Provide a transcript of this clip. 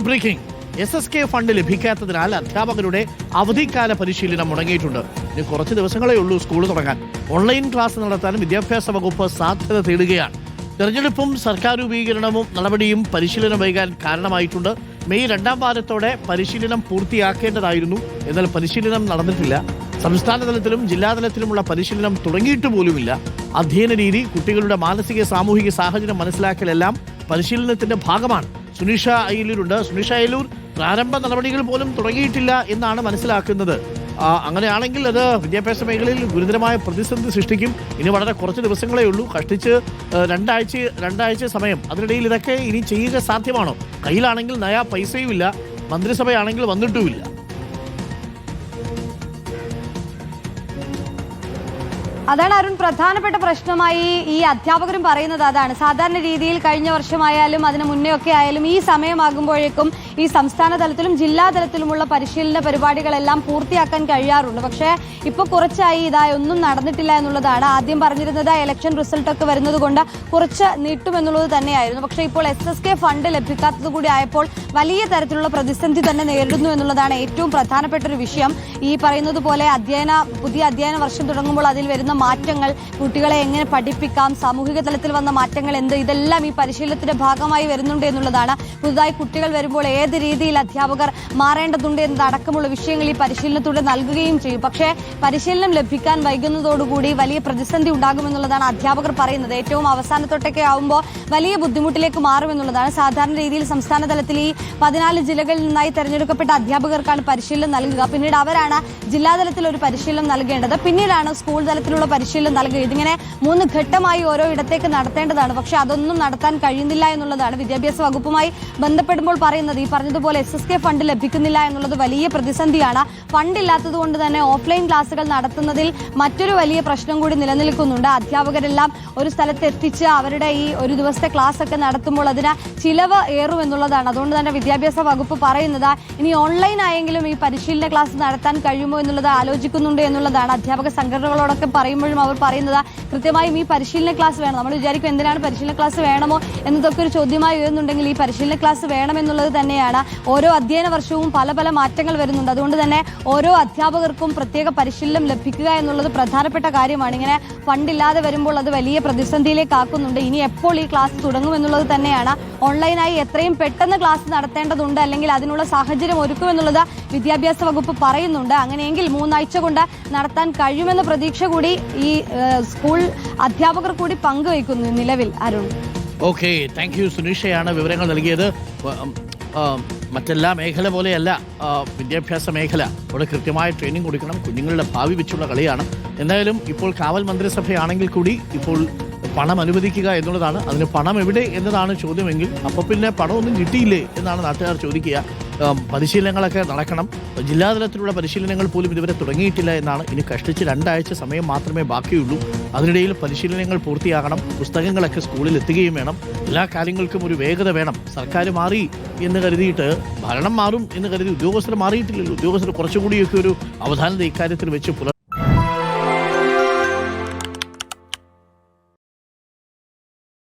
Breaking SSK fund ലഭിക്കാത്തതിനാൽ അധ്യാപകരുടെ അവധിക്കാല പരിശീലനം മുടങ്ങിയിട്ടുണ്ട്. ഇനി കുറച്ച് ദിവസങ്ങളേ ഉള്ളൂ സ്കൂൾ തുടങ്ങാൻ. ഓൺലൈൻ ക്ലാസ് നടത്താനും വിദ്യാഭ്യാസ വകുപ്പ് സാധ്യത തേടുകയാണ്. തെരഞ്ഞെടുപ്പും സർക്കാർ രൂപീകരണവും നടപടിയും പരിശീലനം വൈകാൻ കാരണമായിട്ടുണ്ട്. മെയ് 2ാം വാരത്തോടെ പരിശീലനം പൂർത്തിയാക്കേണ്ടതായിരുന്നു. എന്നാൽ പരിശീലനം നടന്നിട്ടില്ല. സംസ്ഥാന തലത്തിലും ജില്ലാതലത്തിലുമുള്ള പരിശീലനം തുടങ്ങിയിട്ട് പോലുമില്ല. അധ്യയന രീതി, കുട്ടികളുടെ മാനസിക സാമൂഹിക സാഹചര്യം മനസ്സിലാക്കലെല്ലാം പരിശീലനത്തിന്റെ ഭാഗമാണ്. സുനിഷ അയ്യലൂരുണ്ട്. സുനിഷ അയ്യലൂർ, പ്രാരംഭ നടപടികൾ പോലും തുടങ്ങിയിട്ടില്ല എന്നാണ് മനസ്സിലാക്കുന്നത്. അങ്ങനെയാണെങ്കിൽ അത് വിദ്യാഭ്യാസ മേഖലയിൽ ഗുരുതരമായ പ്രതിസന്ധി സൃഷ്ടിക്കും. ഇനി വളരെ കുറച്ച് ദിവസങ്ങളേ ഉള്ളൂ. കഷ്ടിച്ച് രണ്ടാഴ്ച സമയം. അതിനിടയിൽ ഇതൊക്കെ ഇനി ചെയ്യുക സാധ്യമാണോ? കയ്യിലാണെങ്കിൽ നയാ പൈസയുമില്ല, മന്ത്രിസഭയാണെങ്കിൽ വന്നിട്ടുമില്ല. അതാണ് അരുൺ, പ്രധാനപ്പെട്ട പ്രശ്നമായി ഈ അധ്യാപകരും പറയുന്നത് അതാണ്. സാധാരണ രീതിയിൽ കഴിഞ്ഞ വർഷമായാലും അതിന് മുന്നേ ഒക്കെ ആയാലും ഈ സമയമാകുമ്പോഴേക്കും ഈ സംസ്ഥാന തലത്തിലും ജില്ലാ തലത്തിലുമുള്ള പരിശീലന പരിപാടികളെല്ലാം പൂർത്തിയാക്കാൻ കഴിയാറുണ്ട്. പക്ഷേ ഇപ്പോൾ കുറച്ചായി ഒന്നും നടന്നിട്ടില്ല എന്നുള്ളതാണ്. ആദ്യം പറഞ്ഞിരുന്നത് ഇലക്ഷൻ റിസൾട്ട് ഒക്കെ വരുന്നത് കൊണ്ട് കുറച്ച് നീട്ടുമെന്നുള്ളത് തന്നെയായിരുന്നു. പക്ഷേ ഇപ്പോൾ SSK ഫണ്ട് ലഭിക്കാത്തത് കൂടി ആയപ്പോൾ വലിയ തരത്തിലുള്ള പ്രതിസന്ധി തന്നെ നേരിടുന്നു എന്നുള്ളതാണ് ഏറ്റവും പ്രധാനപ്പെട്ട ഒരു വിഷയം. ഈ പറയുന്നത് പോലെ പുതിയ അധ്യയന വർഷം തുടങ്ങുമ്പോൾ അതിൽ വരുന്ന മാറ്റങ്ങൾ, കുട്ടികളെ എങ്ങനെ പഠിപ്പിക്കാം, സാമൂഹിക തലത്തിൽ വന്ന മാറ്റങ്ങൾ എന്ത്, ഇതെല്ലാം ഈ പരിശീലനത്തിന്റെ ഭാഗമായി വരുന്നുണ്ട് എന്നുള്ളതാണ്. പുതുതായി കുട്ടികൾ വരുമ്പോൾ ഏത് രീതിയിൽ അധ്യാപകർ മാറേണ്ടതുണ്ട് എന്നതടക്കമുള്ള വിഷയങ്ങൾ ഈ പരിശീലനത്തിലൂടെ നൽകുകയും ചെയ്യും. പക്ഷേ പരിശീലനം ലഭിക്കാൻ വൈകുന്നതോടുകൂടി വലിയ പ്രതിസന്ധി ഉണ്ടാകുമെന്നുള്ളതാണ് അധ്യാപകർ പറയുന്നത്. ഏറ്റവും അവസാനത്തൊട്ടൊക്കെ ആവുമ്പോൾ വലിയ ബുദ്ധിമുട്ടിലേക്ക് മാറുമെന്നുള്ളതാണ്. സാധാരണ രീതിയിൽ സംസ്ഥാന തലത്തിൽ ഈ 14 ജില്ലകളിൽ നിന്നായി തെരഞ്ഞെടുക്കപ്പെട്ട അധ്യാപകർക്കാണ് പരിശീലനം നൽകുക. പിന്നീട് അവരാണ് ജില്ലാതലത്തിൽ ഒരു പരിശീലനം നൽകേണ്ടത്. പിന്നീടാണ് സ്കൂൾ തലത്തിലുള്ള പരിശീലനം നൽകുക. ഇതിങ്ങനെ 3 ഘട്ടമായി ഓരോ ഇടത്തേക്ക് നടത്തേണ്ടതാണ്. പക്ഷെ അതൊന്നും നടത്താൻ കഴിയുന്നില്ല എന്നുള്ളതാണ് വിദ്യാഭ്യാസ വകുപ്പുമായി ബന്ധപ്പെടുമ്പോൾ പറയുന്നത്. ഈ പറഞ്ഞതുപോലെ SSK ഫണ്ട് ലഭിക്കുന്നില്ല എന്നുള്ളത് വലിയ പ്രതിസന്ധിയാണ്. ഫണ്ടില്ലാത്തത് കൊണ്ട് തന്നെ ഓഫ്ലൈൻ ക്ലാസുകൾ നടത്തുന്നതിൽ മറ്റൊരു വലിയ പ്രശ്നം കൂടി നിലനിൽക്കുന്നുണ്ട്. അധ്യാപകരെല്ലാം ഒരു സ്ഥലത്ത് എത്തിച്ച് അവരുടെ ഈ ഒരു ദിവസത്തെ ക്ലാസ് ഒക്കെ നടത്തുമ്പോൾ അതിന് ചിലവ് ഏറും എന്നുള്ളതാണ്. അതുകൊണ്ട് തന്നെ വിദ്യാഭ്യാസ വകുപ്പ് പറയുന്നത് ഇനി ഓൺലൈൻ ആയെങ്കിലും ഈ പരിശീലന ക്ലാസ് നടത്താൻ കഴിയുമോ എന്നുള്ളത് ആലോചിക്കുന്നുണ്ട് എന്നുള്ളതാണ്. അധ്യാപക സംഘടനകളോടൊക്കെ പറയുമ്പോഴും അവർ പറയുന്നത് കൃത്യമായും ഈ പരിശീലന ക്ലാസ് വേണം. നമ്മൾ വിചാരിക്കും എന്തിനാണ് പരിശീലന ക്ലാസ് വേണമോ എന്നതൊക്കെ ഒരു ചോദ്യമായി ഉയരുന്നുണ്ടെങ്കിൽ ഈ പരിശീലന ക്ലാസ് വേണമെന്നുള്ളത് തന്നെയാണ്. ഓരോ അധ്യയന വർഷവും പല പല മാറ്റങ്ങൾ വരുന്നുണ്ട്. അതുകൊണ്ട് തന്നെ ഓരോ അധ്യാപകർക്കും പ്രത്യേക പരിശീലനം ലഭിക്കുക എന്നുള്ളത് പ്രധാനപ്പെട്ട കാര്യമാണ്. ഇങ്ങനെ ഫണ്ടില്ലാതെ വരുമ്പോൾ അത് വലിയ പ്രതിസന്ധിയിലേക്ക് ആക്കുന്നുണ്ട്. ഇനി എപ്പോൾ ഈ ക്ലാസ് തുടങ്ങുമെന്നുള്ളത് തന്നെയാണ്. ഓൺലൈനായി എത്രയും പെട്ടെന്ന് ക്ലാസ് നടത്തേണ്ടതുണ്ട്, അല്ലെങ്കിൽ അതിനുള്ള സാഹചര്യം ഒരുക്കുമെന്നുള്ളത് വിദ്യാഭ്യാസ വകുപ്പ് പറയുന്നുണ്ട്. അങ്ങനെയെങ്കിൽ 3 ആഴ്ച കൊണ്ട് നടത്താൻ കഴിയുമെന്ന പ്രതീക്ഷ കൂടി ഈ സ്കൂൾ അധ്യാപകർ കൂടി പങ്കുവയ്ക്കുന്നു നിലവിൽ. Arun, okay, thank you. സുനിഷയാണ് വിവരങ്ങൾ നൽകിയത്. മറ്റെല്ലാ മേഖല പോലെയല്ല വിദ്യാഭ്യാസ മേഖല. അവിടെ കൃത്യമായ ട്രെയിനിങ് കൊടുക്കണം. കുഞ്ഞുങ്ങളുടെ ഭാവി വെച്ചുള്ള കളിയാണ്. എന്തായാലും ഇപ്പോൾ കാവൽ മന്ത്രിസഭയാണെങ്കിൽ കൂടി ഇപ്പോൾ പണം അനുവദിക്കുക എന്നുള്ളതാണ്. അതിന് പണം എവിടെ എന്നതാണ് ചോദ്യമെങ്കിൽ അപ്പോൾ പിന്നെ പണമൊന്നും കിട്ടിയില്ലേ എന്നാണ് നാട്ടുകാർ ചോദിക്കുക. പരിശീലനങ്ങളൊക്കെ നടക്കണം. ജില്ലാതലത്തിലുള്ള പരിശീലനങ്ങൾ പോലും ഇതുവരെ തുടങ്ങിയിട്ടില്ല എന്നാണ്. ഇനി കഷ്ടിച്ച് 2 ആഴ്ച സമയം മാത്രമേ ബാക്കിയുള്ളൂ. അതിനിടയിൽ പരിശീലനങ്ങൾ പൂർത്തിയാകണം. പുസ്തകങ്ങളൊക്കെ സ്കൂളിൽ എത്തുകയും വേണം. എല്ലാ കാര്യങ്ങൾക്കും ഒരു വേഗത വേണം. സർക്കാർ മാറി എന്ന് കരുതിയിട്ട് ഭരണം മാറും എന്ന് കരുതി ഉദ്യോഗസ്ഥർ മാറിയിട്ടില്ലല്ലോ. ഉദ്യോഗസ്ഥർ കുറച്ചുകൂടിയൊക്കെ ഒരു അവധാനത ഇക്കാര്യത്തിൽ വെച്ച്